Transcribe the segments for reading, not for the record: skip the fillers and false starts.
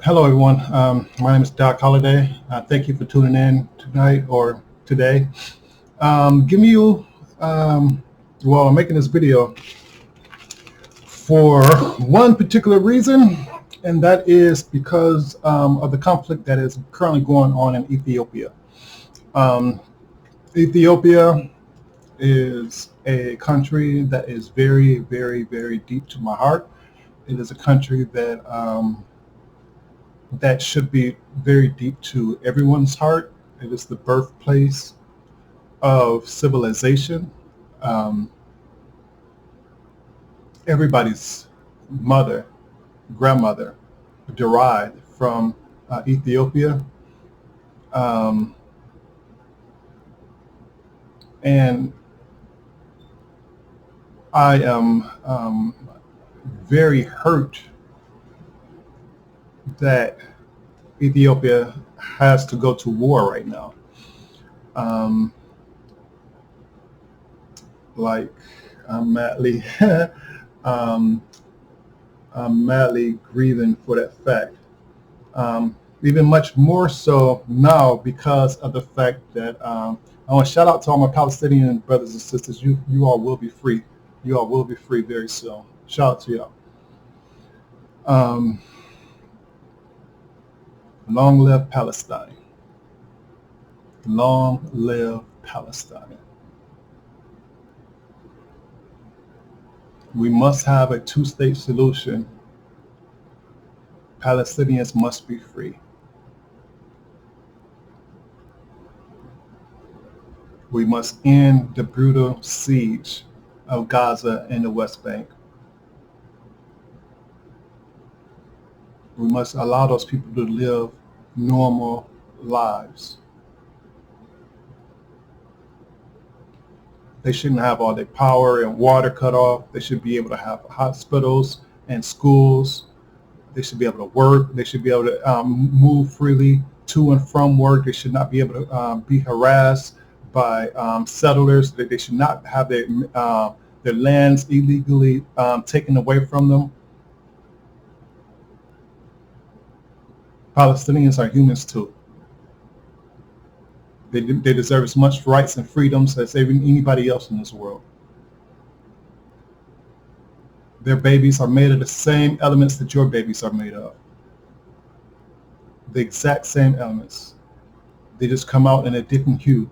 Hello, everyone. My name is Doc Holliday. Thank you for tuning in tonight or today. Give me you, I'm making this video for one particular reason, and that is because of the conflict that is currently going on in Ethiopia. Ethiopia is a country that is very, very, very deep to my heart. It is a country that should be very deep to everyone's heart. It is the birthplace of civilization. Everybody's grandmother derived from Ethiopia. And I am very hurt that Ethiopia has to go to war right now. I'm madly, I'm madly grieving for that fact. Even much more so now because of the fact that I want to shout out to all my Palestinian brothers and sisters. You all will be free. You all will be free very soon. Shout out to y'all. Long live Palestine. Long live Palestine. We must have a two-state solution. Palestinians must be free. We must end the brutal siege of Gaza and the West Bank. We must allow those people to live normal lives. They shouldn't have all their power and water cut off. They should be able to have hospitals and schools. They should be able to work. They should be able to move freely to and from work. They should not be able to be harassed by settlers. They should not have their lands illegally taken away from them. Palestinians are humans too. They deserve as much rights and freedoms as anybody else in this world. Their babies are made of the same elements that your babies are made of. The exact same elements. They just come out in a different hue.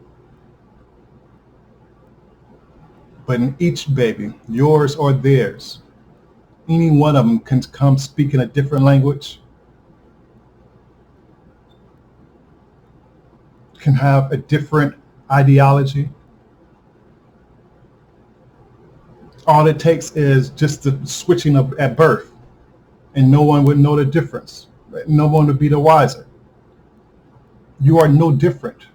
But in each baby, yours or theirs, any one of them can come speaking a different language, can have a different ideology. All it takes is just the switching up at birth, and no one would know the difference. No one would be the wiser. You are no different.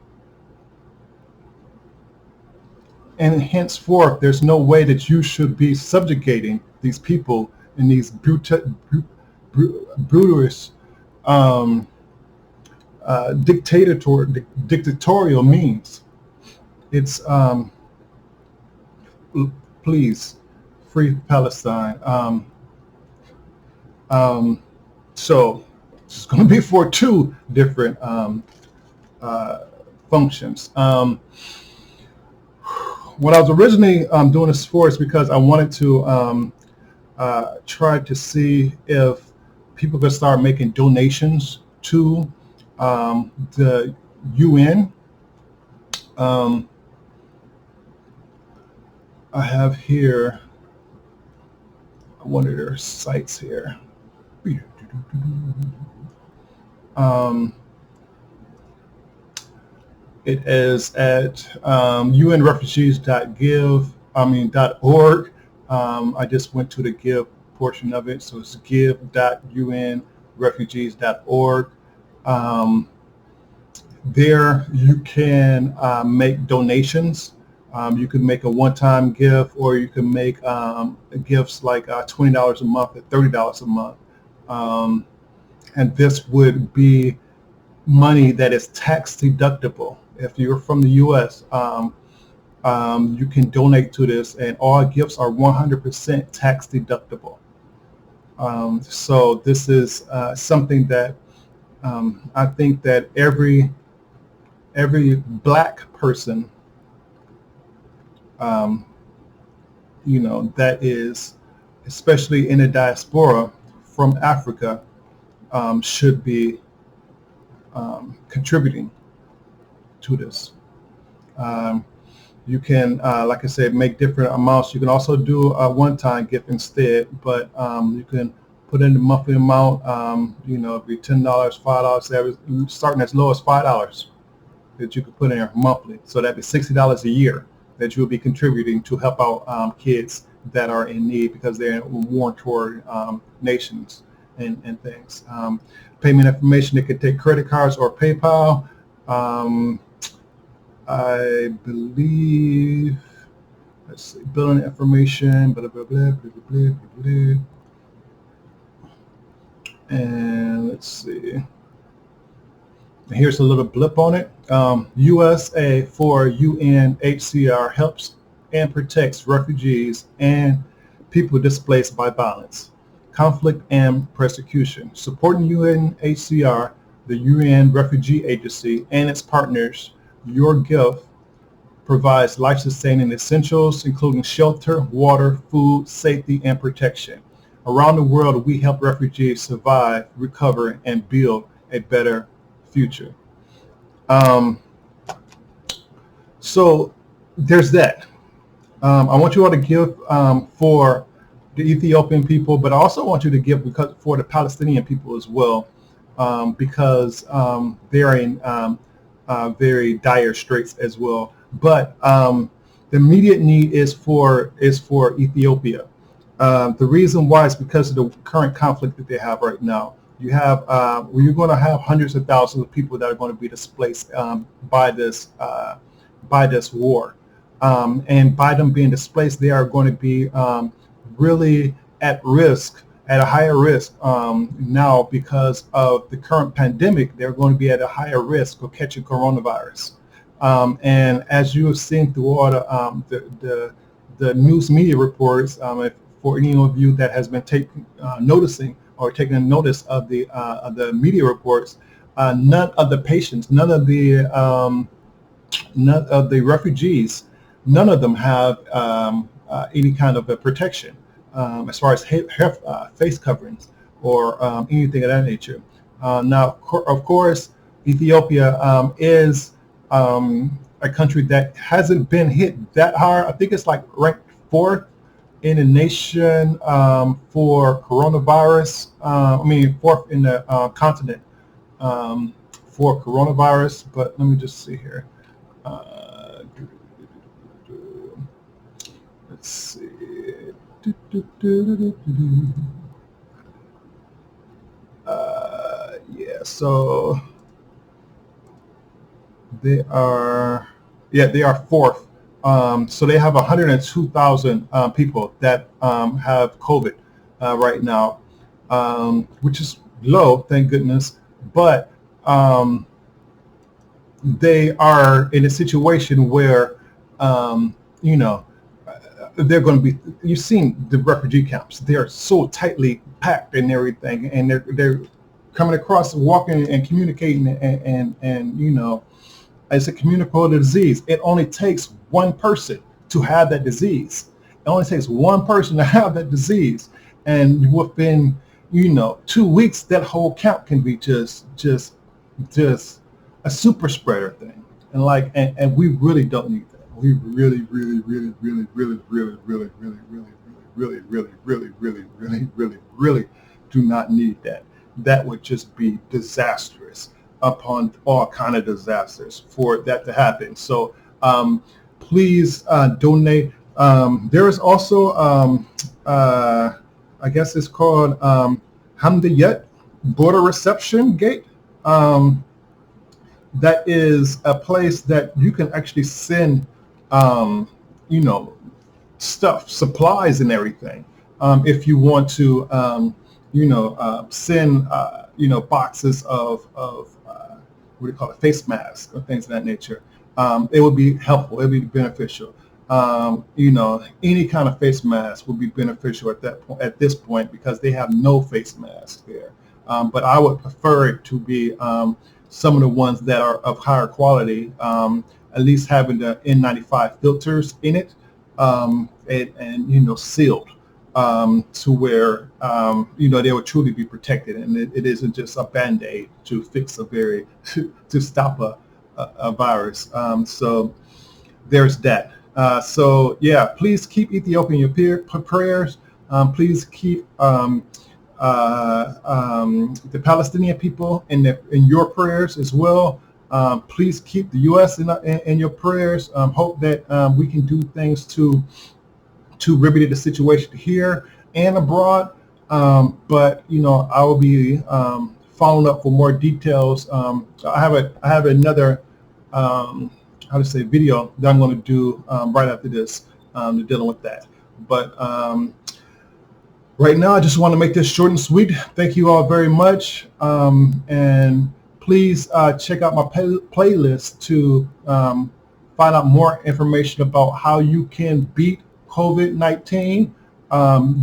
And henceforth, there's no way that you should be subjugating these people in these brutish dictatorial means. It's please free Palestine. So it's going to be for two different functions. What I was originally doing this for is because I wanted to try to see if people could start making donations to the UN. I have here one of their sites here. It is at unrefugees.org. I just went to the give portion of it, so it's give.unrefugees.org. There you can make donations. You can make a one-time gift, or you can make gifts like $20 a month or $30 a month. And this would be money that is tax deductible. If you're from the U.S., you can donate to this, and all gifts are 100% tax deductible. So this is something that I think that every black person, um, that is, especially in the diaspora from Africa, should be contributing to this. Um, you can, like I said, make different amounts. You can also do a one-time gift instead, but you can put in the monthly amount. It'd be $10, $5, starting as low as $5 that you could put in monthly. So that'd be $60 a year that you'll be contributing to help out kids that are in need because they're in war-torn nations and things. Payment information, they could take credit cards or PayPal. I believe, let's see, billing information, blah, blah, blah, blah, blah, blah, blah. And let's see. Here's a little blip on it. USA for UNHCR helps and protects refugees and people displaced by violence, conflict, and persecution. Supporting UNHCR, the UN Refugee Agency, and its partners, your gift provides life-sustaining essentials, including shelter, water, food, safety, and protection. Around the world, we help refugees survive, recover, and build a better future. So there's that. I want you all to give for the Ethiopian people, but I also want you to give for the Palestinian people as well, because they're in very dire straits as well. But the immediate need is for Ethiopia. The reason why is because of the current conflict that they have right now. You have you're going to have hundreds of thousands of people that are going to be displaced by this war, and by them being displaced, they are going to be really at risk, at a higher risk now because of the current pandemic. They're going to be at a higher risk of catching coronavirus. And as you have seen through all the news media reports, for any of you that has been noticing or taking notice of the media reports, none of the patients, none of the refugees, none of them have any kind of a protection as far as face coverings or anything of that nature. Now, of course, Ethiopia is a country that hasn't been hit that hard. I think it's like ranked 4th in the nation for coronavirus. 4th in the continent for coronavirus. But let me just see here. Let's see. Yeah, so they are 4th. So they have 102,000 people that have COVID right now, which is low, thank goodness. But they are in a situation where, they're going to be, you've seen the refugee camps. They're so tightly packed and everything, and they're coming across, walking and communicating, and it's a communicable disease. It only takes one person to have that disease. It only takes one person to have that disease, and within 2 weeks, that whole camp can be just a super spreader thing. And we really don't need that. We really do not need that. That would just be disastrous upon all kind of disasters for that to happen. So please donate. There is also, I guess it's called Hamdayet Border Reception Gate. That is a place that you can actually send, stuff, supplies and everything. If you want to, send, boxes of what do you call it, face masks or things of that nature. It would be helpful. It would be beneficial. Any kind of face mask would be beneficial at this point because they have no face masks there. but I would prefer it to be some of the ones that are of higher quality, at least having the N95 filters in it, and you know, sealed, to where you know, they will truly be protected, and it isn't just a band-aid to fix a very to stop a virus. So there's that. So yeah, please keep Ethiopia in your prayers. Please keep the Palestinian people in your prayers as well. Please keep the U.S. in your prayers. Hope that we can do things to remedy the situation here and abroad. But you know, I will be following up for more details. I have another how to say video that I'm going to do right after this, dealing with that. But right now, I just want to make this short and sweet. Thank you all very much, and please check out my playlist to find out more information about how you can beat COVID-19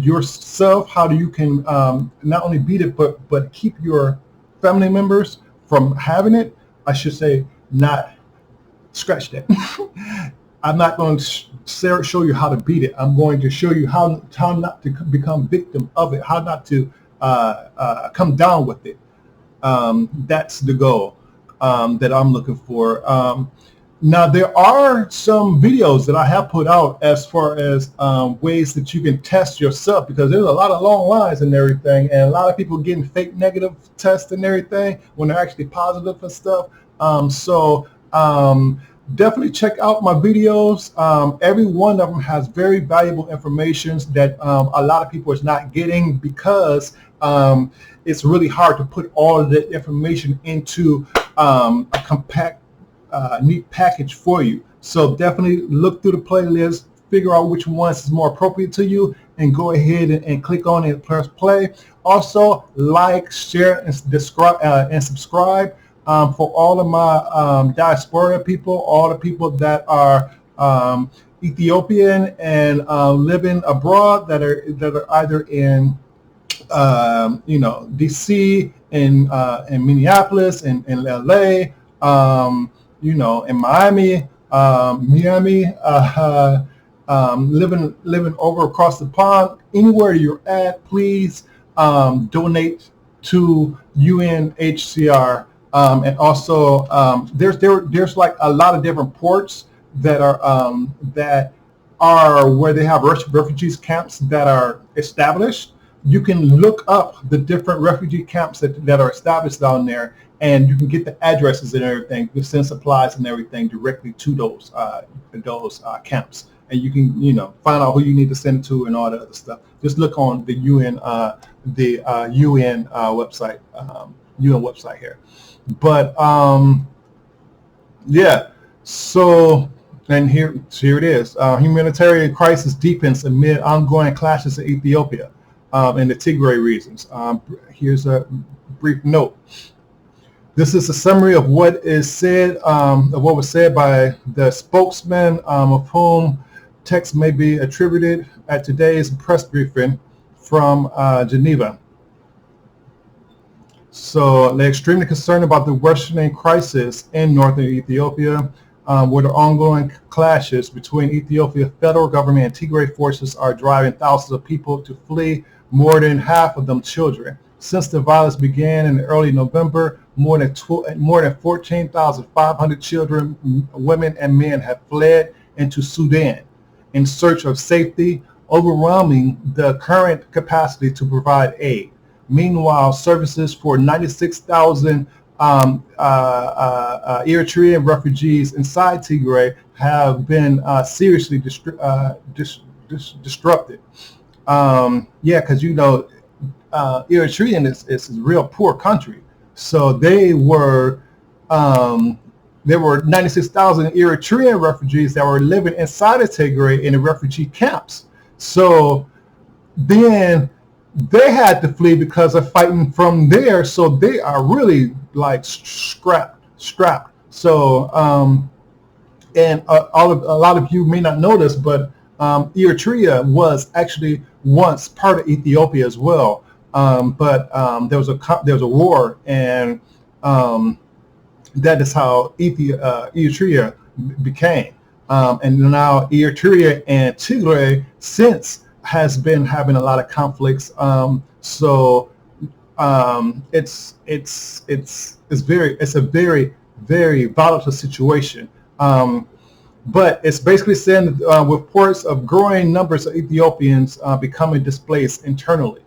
yourself. How you can not only beat it, but keep your family members from having it. I should say, not scratch that. I'm not going to show you how to beat it. I'm going to show you how not to become victim of it, how not to come down with it. That's the goal that I'm looking for. Now, there are some videos that I have put out as far as ways that you can test yourself, because there's a lot of long lines and everything, and a lot of people getting fake negative tests and everything when they're actually positive and stuff. Definitely check out my videos. Every one of them has very valuable information that a lot of people is not getting, because it's really hard to put all of the information into a compact, neat package for you. So definitely look through the playlist, figure out which ones is more appropriate to you, and go ahead and click on it and press play. Also, like, share, and subscribe. For all of my diaspora people, all the people that are Ethiopian and living abroad, that are either in you know, DC, in Minneapolis, in LA, you know, in Miami, living over across the pond. Anywhere you're at, please donate to UNHCR. And also, there's like a lot of different ports that are where they have refugees camps that are established. You can look up the different refugee camps that are established down there, and you can get the addresses and everything, you send supplies and everything directly to those camps, and you can, you know, find out who you need to send it to and all that other stuff. Just look on the UN website, UN website here. But yeah, so, and here it is. Humanitarian crisis deepens amid ongoing clashes in Ethiopia and the Tigray regions. Here's a brief note. This is a summary of what is said, of what was said by the spokesman, of whom text may be attributed at today's press briefing from Geneva. So they're extremely concerned about the worsening crisis in northern Ethiopia, where the ongoing clashes between Ethiopia federal government and Tigray forces are driving thousands of people to flee, more than half of them children. Since the violence began in early November, more than 14,500 children, women, and men have fled into Sudan in search of safety, overwhelming the current capacity to provide aid. Meanwhile, services for 96,000 Eritrean refugees inside Tigray have been seriously disrupted. Yeah, because, you know, Eritrean is a real poor country. So there were 96,000 Eritrean refugees that were living inside of Tigray in the refugee camps. So then they had to flee because of fighting from there. So they are really like strapped. So and a lot of you may not know this, but Eritrea was actually once part of Ethiopia as well. but there was a war, and that is how Eritrea became. And now Eritrea and Tigray since has been having a lot of conflicts. So it's a very volatile situation. But it's basically saying with reports of growing numbers of Ethiopians becoming displaced internally.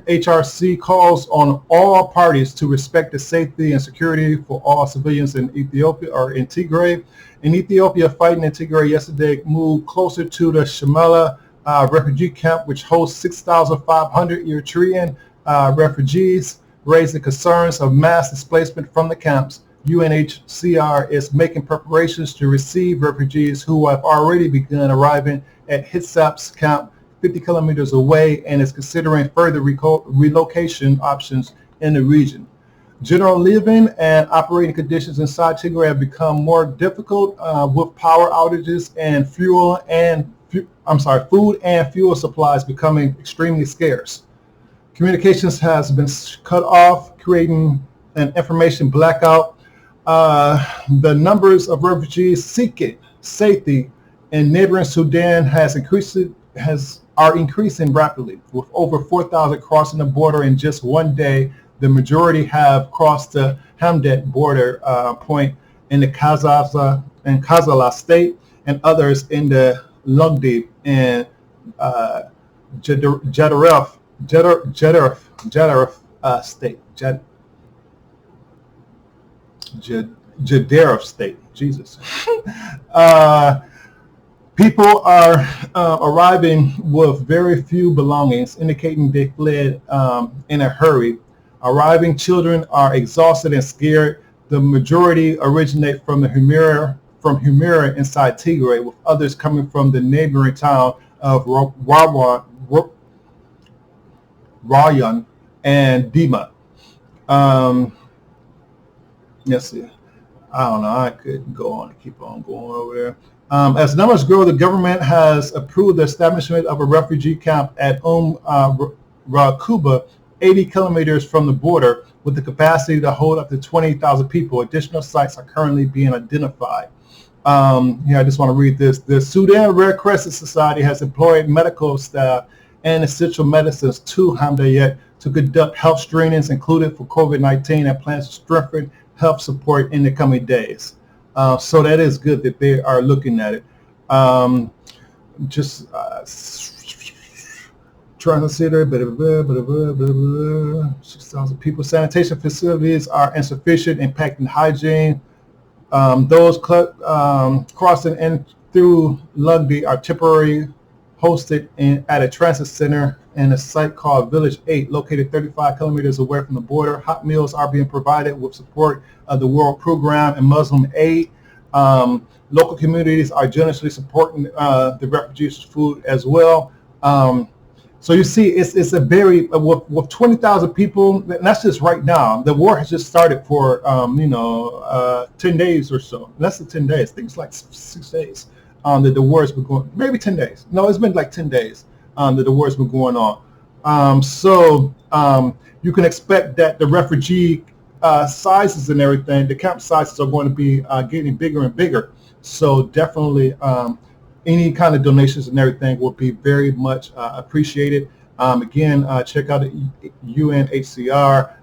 HRC calls on all parties to respect the safety and security for all civilians in Ethiopia or in Tigray. In Ethiopia, fighting in Tigray yesterday moved closer to the Shamela refugee camp, which hosts 6,500 Eritrean refugees, raising concerns of mass displacement from the camps. UNHCR is making preparations to receive refugees who have already begun arriving at Hitsap's camp 50 kilometers away, and is considering further relocation options in the region. General living and operating conditions inside Tigray have become more difficult with power outages and food and fuel supplies becoming extremely scarce. Communications has been cut off, creating an information blackout. The numbers of refugees seeking safety in neighboring Sudan are increasing rapidly, with over 4,000 crossing the border in just one day. The majority have crossed the Hamdet border point in the Kazala state, and others in the Lugdi and Jadaref state. Jadaref state. Jesus. People are arriving with very few belongings, indicating they fled in a hurry. Arriving children are exhausted and scared. The majority originate from Humera inside Tigray, with others coming from the neighboring town of Rayan and Dima. Let's see. I don't know. I could go on and keep on going over there. As numbers grow, the government has approved the establishment of a refugee camp at Rakuba, 80 kilometers from the border, with the capacity to hold up to 20,000 people. Additional sites are currently being identified. I just want to read this. The Sudan Red Crescent Society has employed medical staff and essential medicines to Hamdayet to conduct health screenings, including for COVID-19, and plans to strengthen health support in the coming days. So that is good that they are looking at it. Trying to see there, 6,000 people. Sanitation facilities are insufficient, impacting hygiene. Those crossing in through Lugdi are temporarily hosted at a transit center in a site called Village 8, located 35 kilometers away from the border. Hot meals are being provided with support of the World Program and Muslim Aid. Local communities are generously supporting the refugees' food as well. So you see, it's a very, with 20,000 people, and that's just right now. The war has just started for, 10 days or so. Less than 10 days. I think it's like 6 days that the war has been going, maybe 10 days. No, it's been like 10 days that the war has been going on. So you can expect that the refugee sizes and everything, the camp sizes are going to be getting bigger and bigger. So definitely any kind of donations and everything will be very much appreciated. Again, check out the UNHCR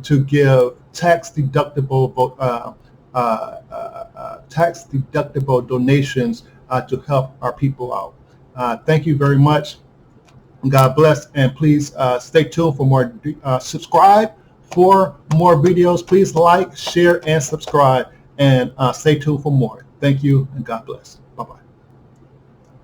to give tax deductible donations to help our people out. Thank you very much. God bless, and please stay tuned for more. Subscribe for more videos. Please like, share, and subscribe, and stay tuned for more. Thank you, and God bless.